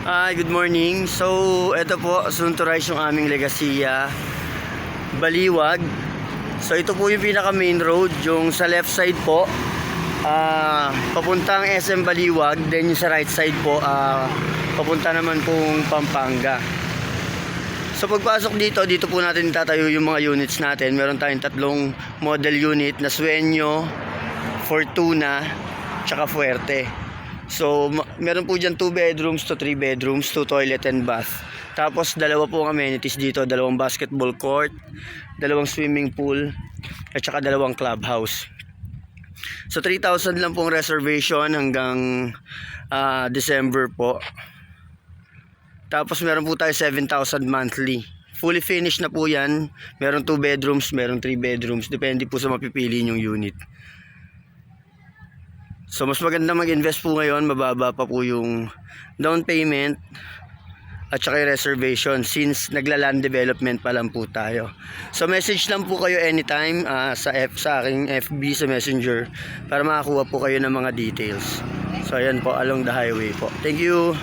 Hi, good morning. So, ito po, soon to rise yung aming Legazia Baliwag. So, ito po yung pinaka main road, yung sa left side po, papuntang SM Baliwag. Then yung sa right side po, papunta naman pong Pampanga. So, pagpasok dito po natin tatayo yung mga units natin. Meron tayong tatlong model unit na Sueño, Fortuna, tsaka Fuerte. So, meron po dyan 2 bedrooms to 3 bedrooms, 2 toilet and bath. Tapos, dalawa pong amenities dito. Dalawang basketball court, dalawang swimming pool, at saka dalawang clubhouse. So, 3,000 lang pong reservation hanggang December po. Tapos, meron po tayo 7,000 monthly. Fully finished na po yan. Meron 2 bedrooms, meron 3 bedrooms. Depende po sa mapipili yung unit. So mas maganda mag-invest po ngayon, mababa pa po yung down payment at saka yung reservation since nagla-land development pa lang po tayo. So message lang po kayo anytime sa aking FB sa Messenger para makakuha po kayo ng mga details. So ayan po, along the highway po. Thank you.